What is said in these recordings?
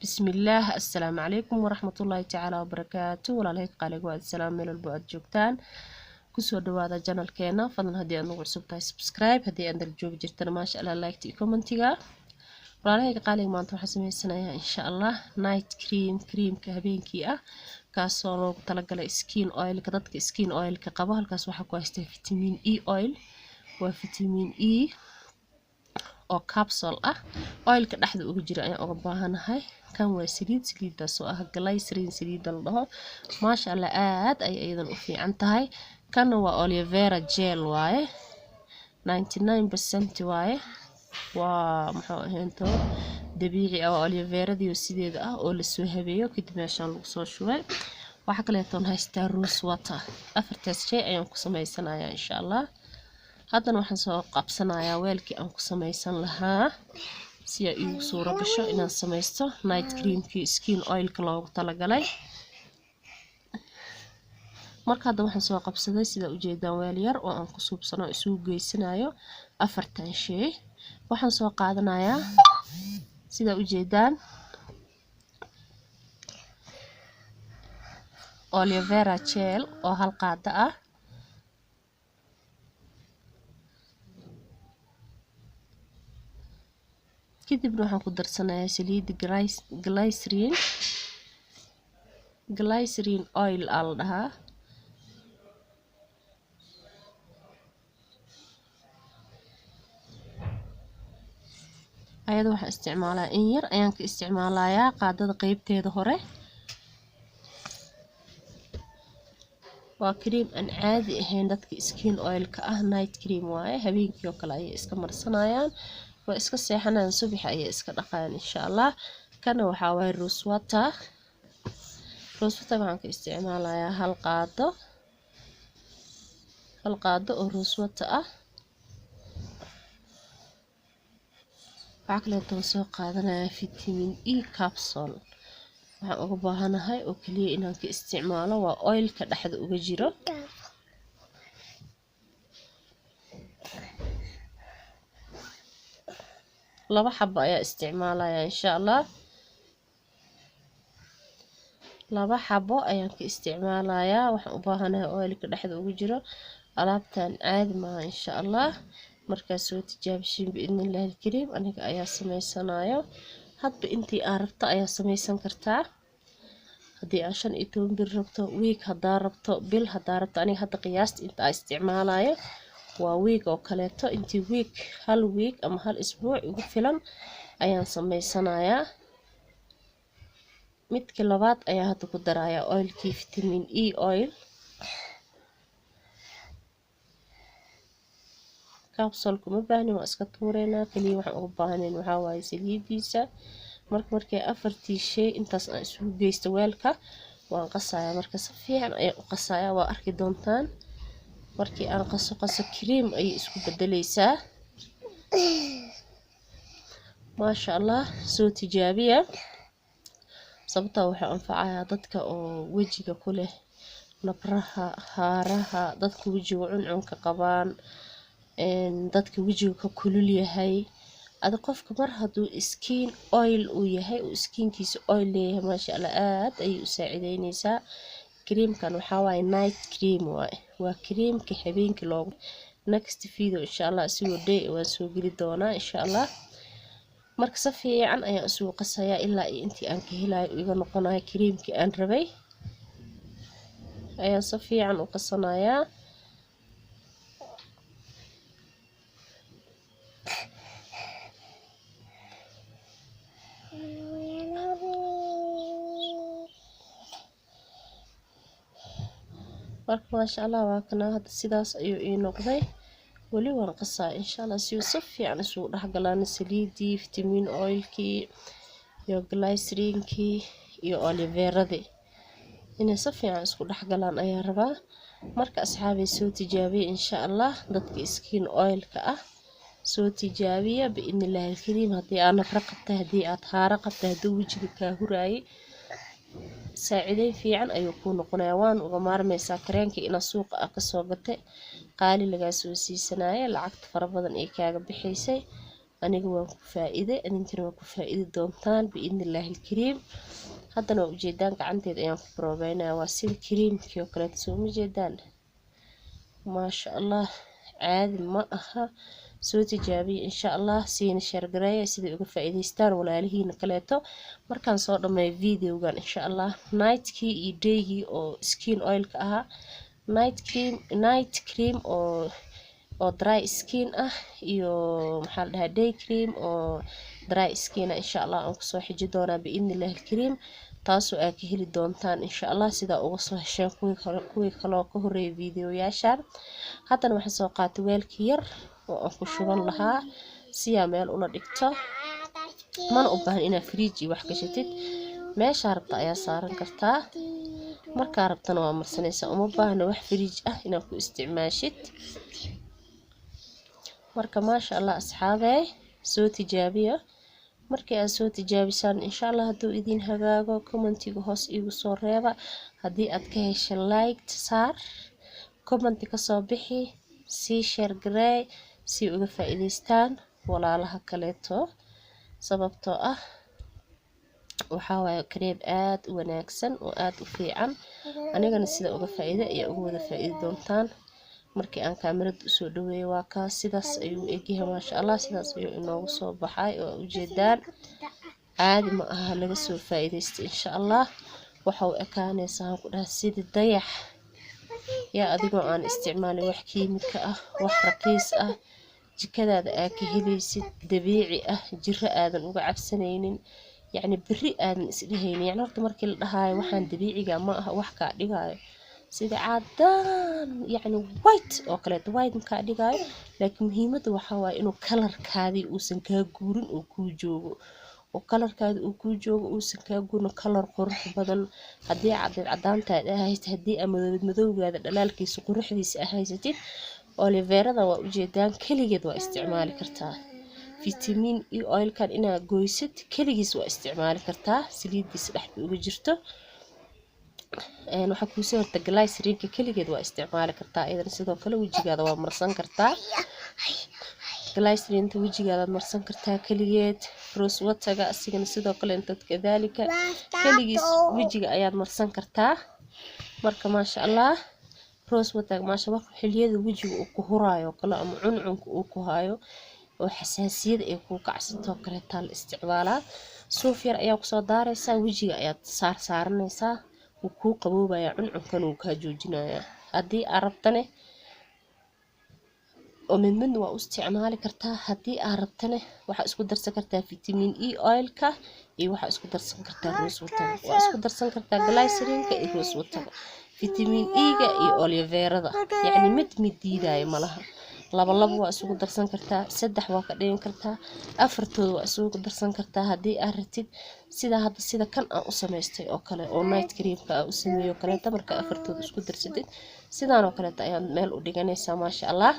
بسم الله السلام عليكم ورحمة الله تعالى وبركاته ولا لهيك قالوا السلام من البعد جوجتان كسر دوادا جنال كينا فضل هدي أنو عصبتاي سبسكرايب هدي أندر جوج جرتنا ما شاء الله لايك تي كومنتيغا ولا لهيك قالوا ما أنتم حسمي السنة إن شاء الله نايت كريم كهبين كيا كاسو تلقى سكين أويل كدتك سكين أويل كقبه الكاس waxa ku haystay فيتامين إي أويل وفيتامين إي oo capsule ah oilka dhaxda ugu jira ayaan uga baahanahay kan waa saliidaas oo ah glycerin saliid la dhaho maasha Allah aad ay aydan u fiican tahay kan waa aloe vera gel waaye 99% waaye waa maxaa ahaynto dabiici ah aloe vera dio sideeda ah oo la soo habeeyo kadib meeshaan lagu soo shubay waxa kale oo tan haystaa rose water afartaas shay ayaan ku sameysanayaa insha Allah haddana waxaan soo qabsanayaa weelkii aan ku samaysan lahaa si ay igu suuro gasho inaan samaysto night creamkii skin oilka loogu talagalay marka hadda waxaan soo qabsaday sida ujeedaan weel yar oo aan ku suubsano isugu geysanayo afartan shay waxaan soo qaadanayaa sida ujeedaan aloe vera gel oo hal qaado ah kadibna waxaan ku darsanayaa saliid glycerin oil al dhahaa ayada waxaan isticmaalaa in yar ayaan ka isticmaalayaa qaadada qaybteeda hore waa cream aan caadi ahayn dadka skin oilka ah night cream waaye habeenkii oo kale ayay iska marsanayaan waa iska seexanaan subax ayay iska dhaqaan insha Allah kana waxa waay rose water waxaan ka isticmaalayaa hal qaado oo rose water ah waxa kale oo soo qaadanayaa vitamin E capsule waxaan uga baahanahay oo kaliya inaan ka isticmaalo waa oilka dhaxda uga jiro laba xabo ayaa isticmaalaya insha Allah laba xabo ayaan ka isticmaalayaa waxaan u baahanahay oilka dhaxda ugu jiro alaabtan caadi ma insha Allah markaas soo tijaabishin biidnillaahi kariim aniga ayaa sameysanayo hadba intii aad rabto ayaa sameysan kartaa haddii aan 15 bir rabto week hadaa rabto bil hadaa rabto aniga hadda qiyaasta inta aan isticmaalayo waa week oo kaleeto intii hal week ama hal isbuuc ugu filan ayaan sameysanayaa midka labaad ayaa hadda ku darayaa oilkii vitamin E oil capsule kuma baahni waa iska tuureynaa kaliya waxaan ugu baahnayn waxaa waaye saliidiisa markay afartii shay intaas aan isugu geysto weelka waan qasayaa marka si fiican ayaan u qasayaa waa arki doontaan markii aan qaso cream ay isku bedelaysaa maasha Allah soo tijaabiya sababta waxa anfacayaa dadka oo wajiga ku leh nabraha haaraha dadka wajiga cuncunka qabaan dadka wajiga ka kulul yahay ada qofka mar haduu skin oil uu yahay oo skinkiisa oil leeyahay maasha Allah aad ay u saacideynaysaa creamkan waxa waaye night cream waa creamka habeenkii loogu next video insha Allah sidoo day waan soo geli doonaa insha Allah marka si fiican ayaan isugu qasayaa ilaa intii aan ka helayo iga noqonayo creamkii aan rabay ayaan si fiican u qasanayaa marka maasha Allah waa kana hadda sidaas ayuu ii noqday wali waan qasaa insha Allah si fiican isugu dhaxgalaan saliidii vitamin oilkii iyo glycerinkii iyo aloe veradii inay si fiican isku dhaxgalaan ayaa rabaa marka asxaabay soo tijaabiya insha Allah dadka skin oilka ah soo tijaabiya biidnillaahi kariim haddii aad nafra qabtay haddii aad haara qabtay haddii wajiga kaa huraayay saaciday fiican ayuu ku noqonayaa waan uga maarmaysaa kareenka ina suuqa ka soo gatay qaali laga soo siisanaya lacagta fara badan ee kaaga bixisay aniga waan ku faa'iiday idinkana waa ku faa'iidi doontaan biidnillaahi alkariim. haddana waa ujeedaan gacanteeda ayaan ku baroobeynaya waa sida kariimkii oo kaleeto soo ma jeedaan maasha allah caadi ma aha. soo tijaabiya insha allah siina shargareeya siday uga faa'iidaystaan walaalihiina kaleeto. markaan soo dhammeeyo videogan insha allah nightkii iyo daygii oo skin oilka ahaa night cream oo dry skin ah iyo maxaa la dhahaa day cream oo dry skin ah insha allah aan kusoo xiji doonaa biidnillaahi alkariim, taasoo aad ka heli doontaan insha allah sidaa uga soo hesheen kuwii kaloo ka horeeyay videoyaashan. haddana waxaan soo qaatay weelkii yar oo aan ku shuban lahaa siyaa meel ula dhigto, mana u baahan inaad fridge iyo wax gashatid, meeshaa rabta ayaa saaran kartaa, markaa rabtana waa marsanaysaa, uma baahna wax fridge ah inaad ku isticmaashid. marka maasha allah asxaabey soo tijaabiya. markii aad soo tijaabisaan insha allah hadduu idin hagaago commentiga hoos iigu soo reeba, haddii aad ka hesha like saar, commenti kasoo bixi, sii share gareey si uga faa'iidaystaan walaalaha kaleeto, sababtoo ah waxaa waaye kareeb aad u wanaagsan oo aad u fiican, anigana sida uga faa'iida ayaa uga wada faa'iidi doontaan. markii aan kaamirada usoo dhaweeyay waa kaas sidaas ayuu egyahay maasha allah, sidaas ayuu inoogu soo baxay oo ujeedaan caadi ma aha, laga soo faa'iidaysta insha allah. waxa uu ekaanaysaa aan ku dhahay sidii dayax yaa adigoo aan isticmaalin wax kiimika ah, wax raqiis ah, jikadaada aad ka helaysid, dabiici ah, jiro aadan uga cabsanaynin, yacni beri aadan isdhehaynin. yacni horta markii la dhahaayo waxaan dabiiciga ma aha wax kaa dhigaayo sida cadaan yacni white oo kaleeto, white makaa dhigaayo, laakiin muhiimadda waxaa waaye inuu kalarkaadii uusan kaa guurin oo kuu joogo, oo kalarkaadi uu kuu joogo uusan kaa guurin, kalar qurux badan. haddii cadeed cadaantaad ahaysatid, haddii aad madowgaada dhalaalkiisa quruxdiisa ahaysatid, oliveerada waa ujeedaan keligeed waa isticmaali kartaa. vitamin e oilkan inaad goysid keligiis waa isticmaali kartaa, saliidiisa dhexda uga jirto. waxaa kuusoo horta glycerinka keligeed waa isticmaali kartaa, iyadana sidoo kale wejigaada waa marsan kartaa, glycerinta wejigaada marsan kartaa keligeed. rose waterga asigana sidoo kale intad kadaalika keligiis wejiga ayaad marsan kartaa. marka maasha allah rose waterga maasha allah xilliyada wejiga uu ku huraayo kale ama cuncunka uu ku hayo oo xasaasiyada ay ku kacsantoo kaleetaa la isticmaalaa. suuf yar ayaa kusoo daaraysaa, wejiga ayaad saaranaysaa, wuu kuu qaboobaya, cuncunkana wuu kaa joojinayaa. haddii aad rabtane oo midna waa u isticmaali kartaa, haddii aad rabtane waxaa isku darsan kartaa vitamin e oilka iyo waxaa isku darsan kartaa rose waterga, waa isku darsan kartaa glycerinka iyo rose waterga, vitamin e-ga iyo oliveerada, yacni mid diidaayo malaha. laba waa isugu darsan kartaa, 3 waa ka dhigan kartaa, 4 waa isugu darsan kartaa haddii aad ratid. sida kan aan u samaystay oo kale oo night creamka aan u sameeyo kaleeta, marka 4 isku darsatid sidaan oo kaleeta ayaad meel u dhiganaysaa maasha allah.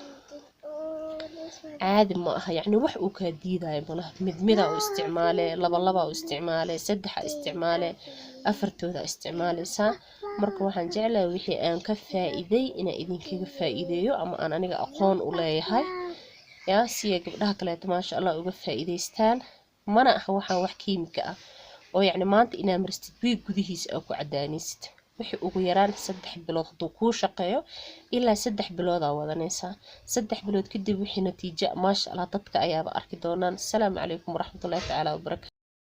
caadi ma aha, yacni wax uu kaa diidaayo malaha. mid u isticmaale, laba u isticmaale, 3 isticmaale, 4 isticmaalaysaa. marka waxaan jeclahay wixii aan ka faa'iiday inaan idinkaga faa'iideeyo ama aan aniga aqoon u leeyahay yaa siya gabdhaha kaleeto maasha allah uga faa'iidaystaan. mana aha waxaan wax kiimika ah oo yacni maanta inaa maristid wiig gudihiisa aad ku cadaanaysid, wixii ugu yaraan 3 bilood hadduu kuu shaqeeyo ilaa 3 bilood aa wadanaysaa. 3 bilood kadib wixii natiijo maasha allah dadka ayaaba arki doonaan. asalaamu calaykum waraxmatullaahi tacaala wabarakaatu.